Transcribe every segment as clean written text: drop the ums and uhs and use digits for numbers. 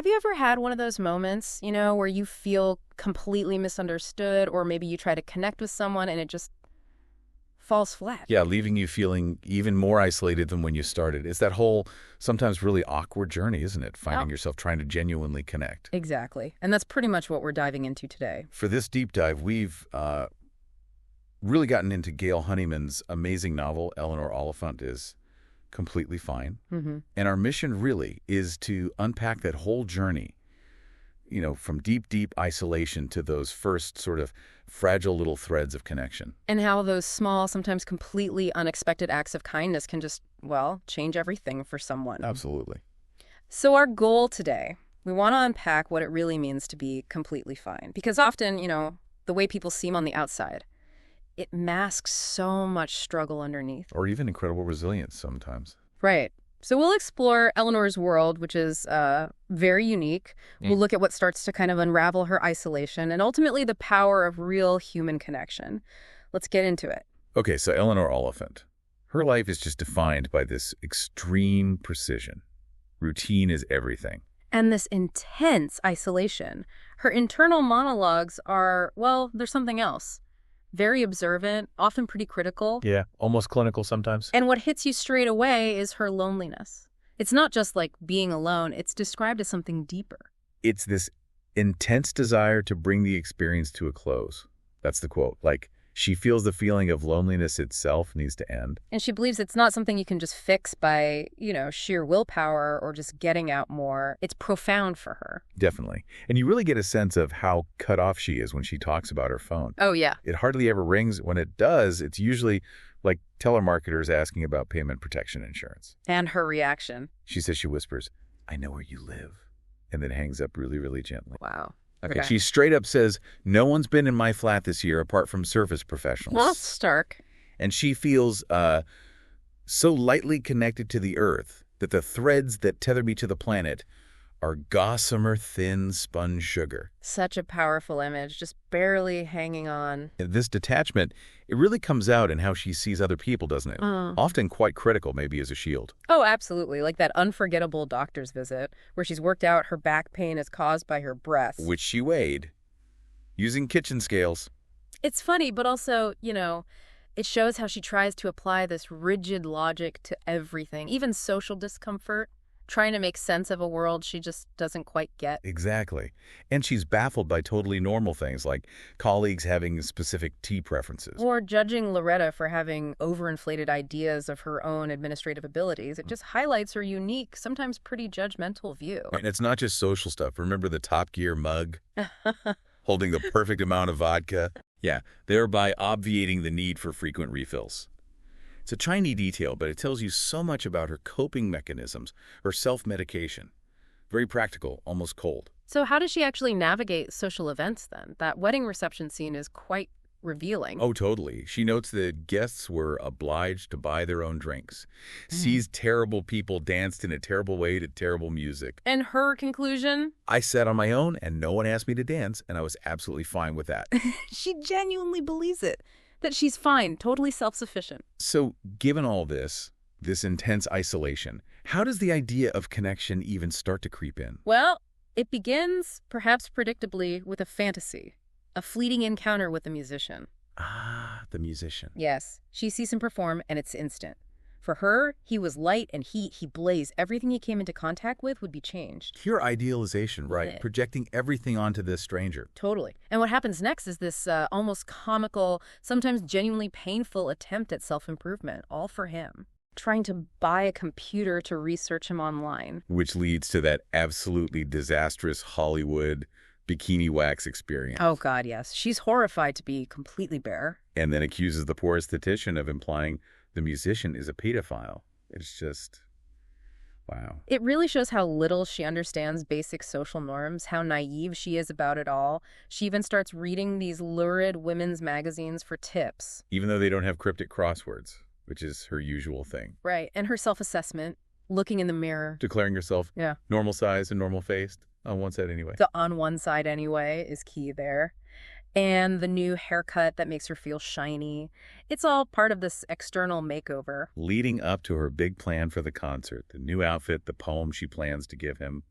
Have you ever had one of those moments, where you feel completely misunderstood, or maybe you try to connect with someone and it just falls flat? Yeah, leaving you feeling even more isolated than when you started. It's that whole sometimes really awkward journey, isn't it? Finding yourself trying to genuinely connect. Exactly. And that's pretty much what we're diving into today. For this deep dive, we've really gotten into Gail Honeyman's amazing novel, Eleanor Oliphant is Completely Fine. And our mission really is to unpack that whole journey, from deep, deep isolation to those first sort of fragile little threads of connection. And how those small, sometimes completely unexpected acts of kindness can just, change everything for someone. Absolutely. So our goal today, we want to unpack what it really means to be completely fine. Because often, the way people seem on the outside, it masks so much struggle underneath. Or even incredible resilience sometimes. Right. So we'll explore Eleanor's world, which is very unique. We'll look at what starts to kind of unravel her isolation and ultimately the power of real human connection. Let's get into it. Okay, so Eleanor Oliphant. Her life is just defined by this extreme precision. Routine is everything. And this intense isolation. Her internal monologues are, there's something else. Very observant, often pretty critical. Yeah, almost clinical sometimes. And what hits you straight away is her loneliness. It's not just like being alone. It's described as something deeper. It's this intense desire to bring the experience to a close. That's the quote. Like, she feels the feeling of loneliness itself needs to end. And she believes it's not something you can just fix by, sheer willpower or just getting out more. It's profound for her. Definitely. And you really get a sense of how cut off she is when she talks about her phone. Oh, yeah. It hardly ever rings. When it does, it's usually like telemarketers asking about payment protection insurance. And her reaction. She says, she whispers, "I know where you live," and then hangs up really, really gently. Wow. Okay. She straight up says, "No one's been in my flat this year apart from service professionals." Well, that's stark. And she feels so lightly connected to the earth that the threads that tether me to the planet are gossamer thin spun sugar. Such a powerful image, just barely hanging on. And this detachment, it really comes out in how she sees other people, doesn't it? Often quite critical, maybe as a shield. Oh, absolutely. Like that unforgettable doctor's visit where she's worked out her back pain is caused by her breasts. Which she weighed using kitchen scales. It's funny, but also, it shows how she tries to apply this rigid logic to everything, even social discomfort. Trying to make sense of a world she just doesn't quite get. Exactly. And she's baffled by totally normal things like colleagues having specific tea preferences. Or judging Loretta for having overinflated ideas of her own administrative abilities. It just highlights her unique, sometimes pretty judgmental view. And it's not just social stuff. Remember the Top Gear mug? Holding the perfect amount of vodka? Yeah, thereby obviating the need for frequent refills. It's a tiny detail, but it tells you so much about her coping mechanisms, her self-medication. Very practical, almost cold. So how does she actually navigate social events then? That wedding reception scene is quite revealing. Oh, totally. She notes that guests were obliged to buy their own drinks. Sees terrible people danced in a terrible way to terrible music. And her conclusion? I sat on my own and no one asked me to dance, and I was absolutely fine with that. She genuinely believes it. That she's fine, totally self-sufficient. So, given all this intense isolation, how does the idea of connection even start to creep in? Well, it begins, perhaps predictably, with a fantasy, a fleeting encounter with a musician. Ah, the musician. Yes, she sees him perform, and it's instant. For her, he was light and heat, he blazed. Everything he came into contact with would be changed. Pure idealization, right? Yeah. Projecting everything onto this stranger. Totally. And what happens next is this almost comical, sometimes genuinely painful attempt at self-improvement, all for him. Trying to buy a computer to research him online. Which leads to that absolutely disastrous Hollywood bikini wax experience. Oh, God, yes. She's horrified to be completely bare. And then accuses the poor esthetician of implying the musician is a pedophile. It's just, wow. It really shows how little she understands basic social norms, how naive she is about it all. She even starts reading these lurid women's magazines for tips. Even though they don't have cryptic crosswords, which is her usual thing. Right, and her self-assessment, looking in the mirror. Declaring herself normal sized and normal faced, on one side anyway. The on one side anyway is key there. And the new haircut that makes her feel shiny. It's all part of this external makeover. Leading up to her big plan for the concert, the new outfit, the poem she plans to give him.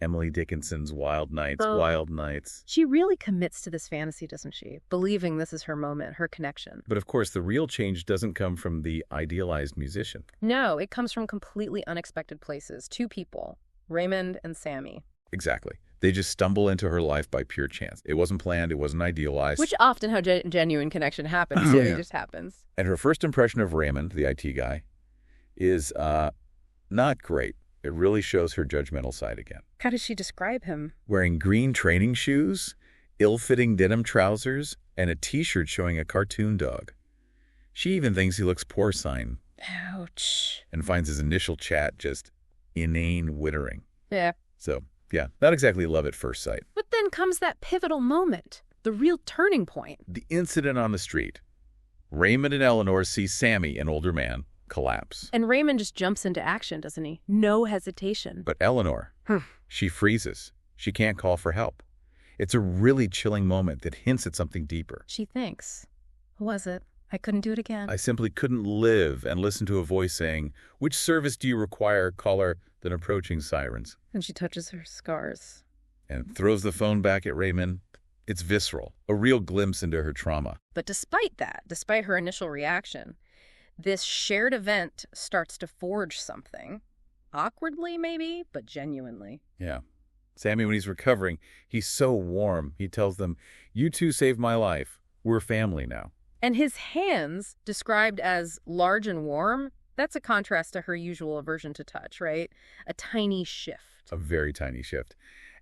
Emily Dickinson's Wild Nights, Oh. Wild Nights. She really commits to this fantasy, doesn't she? Believing this is her moment, her connection. But of course, the real change doesn't come from the idealized musician. No, it comes from completely unexpected places. Two people, Raymond and Sammy. Exactly. They just stumble into her life by pure chance. It wasn't planned. It wasn't idealized. Which often how genuine connection happens. So it just happens. And her first impression of Raymond, the IT guy, is not great. It really shows her judgmental side again. How does she describe him? Wearing green training shoes, ill-fitting denim trousers, and a T-shirt showing a cartoon dog. She even thinks he looks porcine. Ouch. And finds his initial chat just inane wittering. Yeah. So, yeah, not exactly love at first sight. But then comes that pivotal moment, the real turning point. The incident on the street. Raymond and Eleanor see Sammy, an older man, collapse. And Raymond just jumps into action, doesn't he? No hesitation. But Eleanor, she freezes. She can't call for help. It's a really chilling moment that hints at something deeper. She thinks, who was it? I couldn't do it again. I simply couldn't live and listen to a voice saying, "Which service do you require, caller?" Then approaching sirens. And she touches her scars. And throws the phone back at Raymond. It's visceral, a real glimpse into her trauma. But despite that, despite her initial reaction, this shared event starts to forge something. Awkwardly, maybe, but genuinely. Yeah. Sammy, when he's recovering, he's so warm. He tells them, "You two saved my life. We're family now." And his hands, described as large and warm, that's a contrast to her usual aversion to touch, right? A tiny shift. A very tiny shift.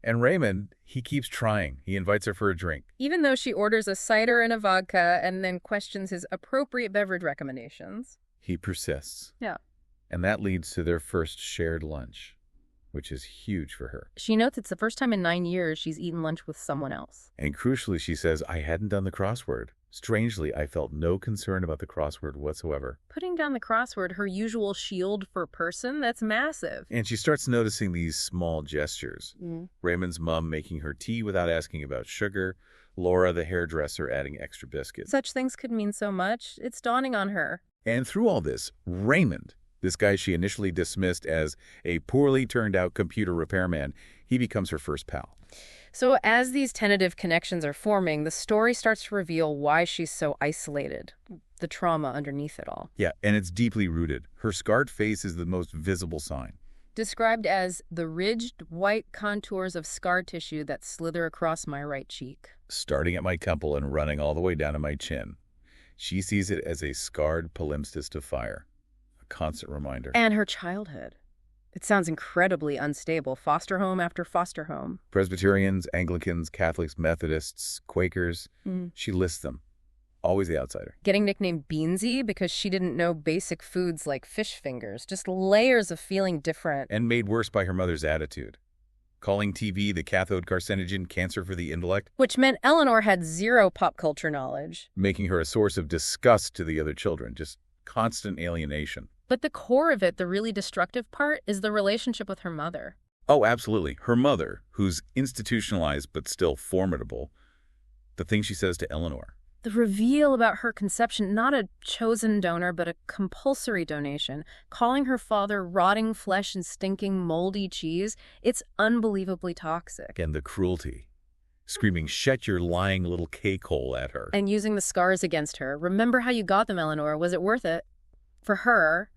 And Raymond, he keeps trying. He invites her for a drink. Even though she orders a cider and a vodka and then questions his appropriate beverage recommendations. He persists. Yeah. And that leads to their first shared lunch, which is huge for her. She notes it's the first time in 9 years she's eaten lunch with someone else. And crucially, she says, "I hadn't done the crossword. Strangely, I felt no concern about the crossword whatsoever." Putting down the crossword, her usual shield for person, that's massive. And she starts noticing these small gestures. Raymond's mom making her tea without asking about sugar. Laura, the hairdresser, adding extra biscuits. Such things could mean so much. It's dawning on her. And through all this, Raymond, this guy she initially dismissed as a poorly turned out computer repairman, he becomes her first pal. So as these tentative connections are forming, the story starts to reveal why she's so isolated, the trauma underneath it all. Yeah, and it's deeply rooted. Her scarred face is the most visible sign. Described as the ridged white contours of scar tissue that slither across my right cheek. Starting at my temple and running all the way down to my chin. She sees it as a scarred palimpsest of fire, a constant reminder. And her childhood. It sounds incredibly unstable. Foster home after foster home. Presbyterians, Anglicans, Catholics, Methodists, Quakers. She lists them. Always the outsider. Getting nicknamed Beansy because she didn't know basic foods like fish fingers. Just layers of feeling different. And made worse by her mother's attitude. Calling TV the cathode carcinogen, cancer for the intellect. Which meant Eleanor had zero pop culture knowledge. Making her a source of disgust to the other children. Just constant alienation. But the core of it, the really destructive part, is the relationship with her mother. Oh, absolutely. Her mother, who's institutionalized but still formidable. The thing she says to Eleanor. The reveal about her conception, not a chosen donor, but a compulsory donation, calling her father rotting flesh and stinking moldy cheese, it's unbelievably toxic. And the cruelty. Screaming, "Shut your lying little cake hole" at her. And using the scars against her. Remember how you got them, Eleanor. Was it worth it? For her,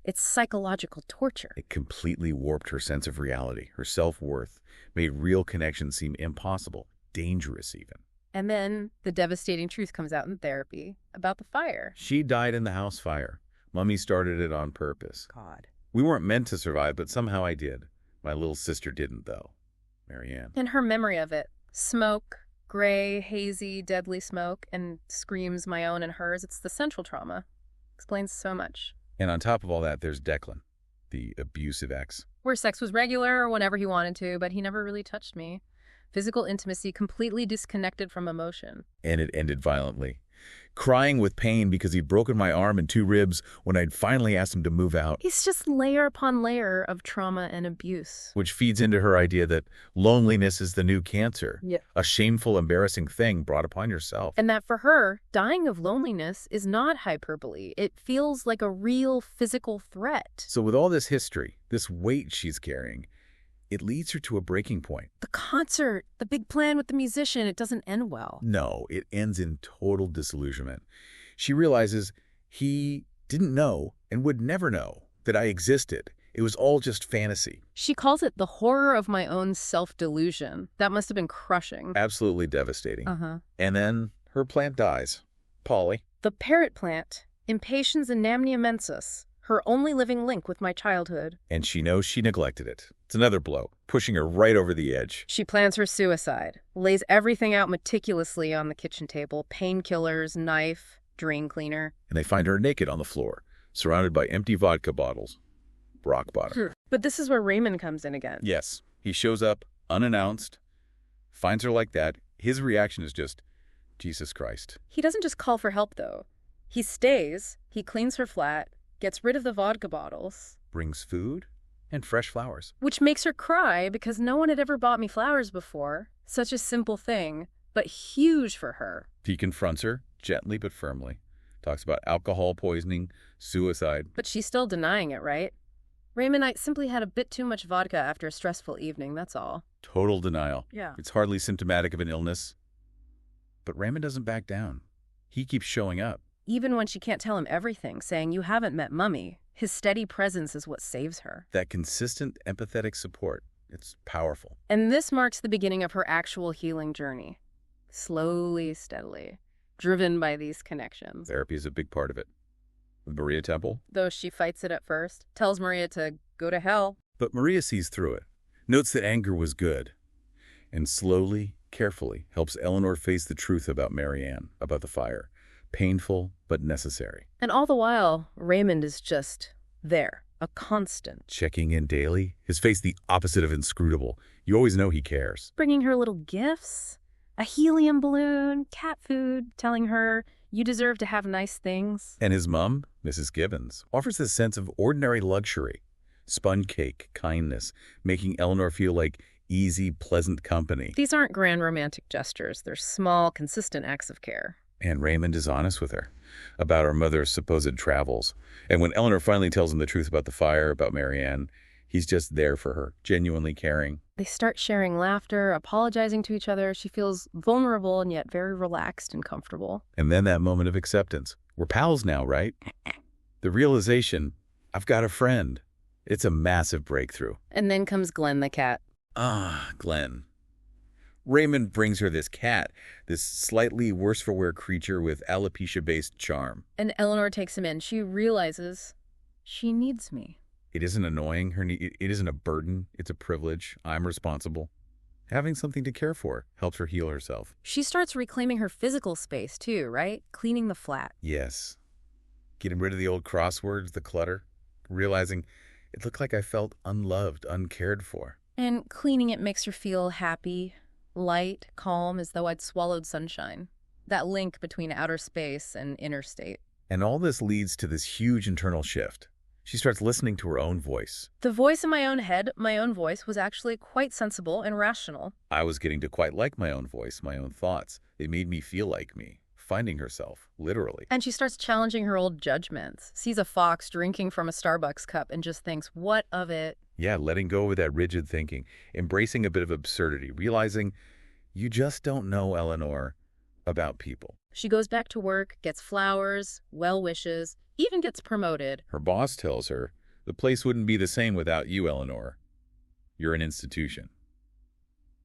it's psychological torture. It completely warped her sense of reality, her self-worth, made real connections seem impossible, dangerous even. And then the devastating truth comes out in therapy about the fire. She died in the house fire. Mummy started it on purpose. God. We weren't meant to survive, but somehow I did. My little sister didn't, though. Marianne. And her memory of it. Smoke, gray, hazy, deadly smoke, and screams my own and hers. It's the central trauma. Explains so much. And on top of all that, there's Declan, the abusive ex. Where sex was regular or whenever he wanted to, but he never really touched me. Physical intimacy completely disconnected from emotion. And it ended violently. Crying with pain because he'd broken my arm and 2 ribs when I'd finally asked him to move out. It's just layer upon layer of trauma and abuse. Which feeds into her idea that loneliness is the new cancer. Yeah. A shameful, embarrassing thing brought upon yourself. And that for her, dying of loneliness is not hyperbole. It feels like a real physical threat. So with all this history, this weight she's carrying, it leads her to a breaking point. The concert, the big plan with the musician, it doesn't end well. No, it ends in total disillusionment. She realizes he didn't know and would never know that I existed. It was all just fantasy. She calls it the horror of my own self-delusion. That must have been crushing. Absolutely devastating. Uh-huh. And then her plant dies. Polly. The parrot plant, Impatiens anamnia mensis, her only living link with my childhood. And she knows she neglected it. It's another blow, pushing her right over the edge. She plans her suicide, lays everything out meticulously on the kitchen table, painkillers, knife, drain cleaner. And they find her naked on the floor, surrounded by empty vodka bottles. Rock bottom. But this is where Raymond comes in again. Yes. He shows up, unannounced, finds her like that. His reaction is just, Jesus Christ. He doesn't just call for help, though. He stays, he cleans her flat, gets rid of the vodka bottles. Brings food and fresh flowers. Which makes her cry because no one had ever bought me flowers before. Such a simple thing, but huge for her. He confronts her, gently but firmly. Talks about alcohol poisoning, suicide. But she's still denying it, right? Raymond, I simply had a bit too much vodka after a stressful evening, that's all. Total denial. Yeah. It's hardly symptomatic of an illness. But Raymond doesn't back down. He keeps showing up. Even when she can't tell him everything, saying, you haven't met Mummy, his steady presence is what saves her. That consistent, empathetic support, it's powerful. And this marks the beginning of her actual healing journey. Slowly, steadily, driven by these connections. Therapy is a big part of it. With Maria Temple. Though she fights it at first, tells Maria to go to hell. But Maria sees through it, notes that anger was good, and slowly, carefully helps Eleanor face the truth about Marianne, about the fire. Painful, but necessary. And all the while, Raymond is just there, a constant. Checking in daily, his face the opposite of inscrutable. You always know he cares. Bringing her little gifts, a helium balloon, cat food, telling her, you deserve to have nice things. And his mom, Mrs. Gibbons, offers this sense of ordinary luxury. Sponge cake, kindness, making Eleanor feel like easy, pleasant company. These aren't grand romantic gestures. They're small, consistent acts of care. And Raymond is honest with her about her mother's supposed travels. And when Eleanor finally tells him the truth about the fire, about Marianne, he's just there for her, genuinely caring. They start sharing laughter, apologizing to each other. She feels vulnerable and yet very relaxed and comfortable. And then that moment of acceptance. We're pals now, right? The realization, I've got a friend. It's a massive breakthrough. And then comes Glenn the cat. Ah, Glenn. Raymond brings her this cat, this slightly worse-for-wear creature with alopecia-based charm. And Eleanor takes him in. She realizes she needs me. It isn't annoying. It isn't a burden. It's a privilege. I'm responsible. Having something to care for helps her heal herself. She starts reclaiming her physical space, too, right? Cleaning the flat. Yes. Getting rid of the old crosswords, the clutter. Realizing it looked like I felt unloved, uncared for. And cleaning it makes her feel happy, light, calm, as though I'd swallowed sunshine. That link between outer space and inner state. And all this leads to this huge internal shift. She starts listening to her own voice. The voice in my own head, my own voice, was actually quite sensible and rational. I was getting to quite like my own voice, my own thoughts. It made me feel like me, finding herself, literally. And she starts challenging her old judgments, sees a fox drinking from a Starbucks cup and just thinks, what of it? Yeah, letting go of that rigid thinking, embracing a bit of absurdity, realizing you just don't know, Eleanor, about people. She goes back to work, gets flowers, well wishes, even gets promoted. Her boss tells her, the place wouldn't be the same without you, Eleanor. You're an institution.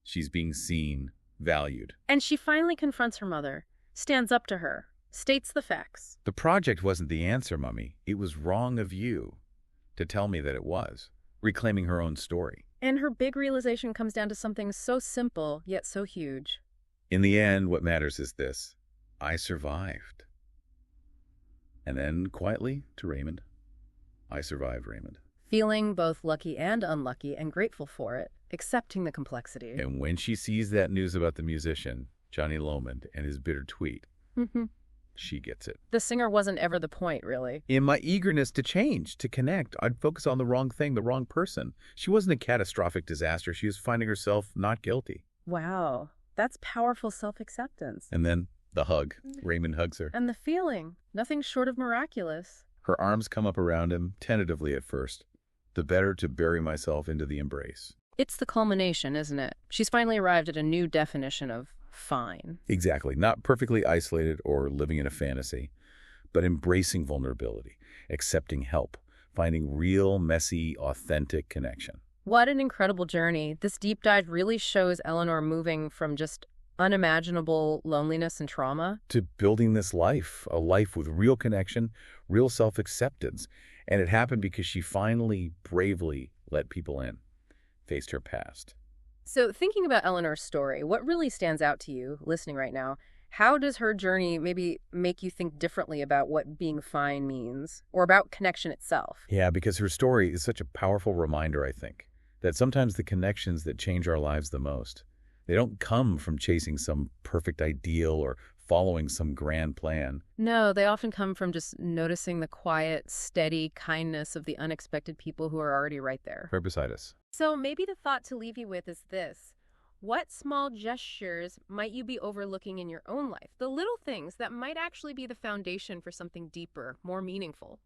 She's being seen, valued. And she finally confronts her mother, stands up to her, states the facts. The project wasn't the answer, Mummy. It was wrong of you to tell me that it was. Reclaiming her own story. And her big realization comes down to something so simple, yet so huge. In the end, what matters is this. I survived. And then, quietly, to Raymond. I survived, Raymond. Feeling both lucky and unlucky and grateful for it, accepting the complexity. And when she sees that news about the musician, Johnny Lomond, and his bitter tweet, she gets it. The singer wasn't ever the point, really. In my eagerness to change, to connect, I'd focus on the wrong thing, the wrong person. She wasn't a catastrophic disaster. She was finding herself not guilty. Wow, that's powerful self-acceptance. And then the hug. Raymond hugs her. And the feeling, nothing short of miraculous. Her arms come up around him, tentatively at first, the better to bury myself into the embrace. It's the culmination, isn't it? She's finally arrived at a new definition of fine. Exactly. Not perfectly isolated or living in a fantasy, but embracing vulnerability, accepting help, finding real, messy, authentic connection. What an incredible journey. This deep dive really shows Eleanor moving from just unimaginable loneliness and trauma To building this life, a life with real connection, real self-acceptance. And it happened because she finally, bravely let people in, faced her past. So, thinking about Eleanor's story, what really stands out to you listening right now? How does her journey maybe make you think differently about what being fine means or about connection itself? Yeah, because her story is such a powerful reminder, I think, that sometimes the connections that change our lives the most, they don't come from chasing some perfect ideal or following some grand plan. No, they often come from just noticing the quiet, steady kindness of the unexpected people who are already right there. Right beside us. So maybe the thought to leave you with is this. What small gestures might you be overlooking in your own life? The little things that might actually be the foundation for something deeper, more meaningful.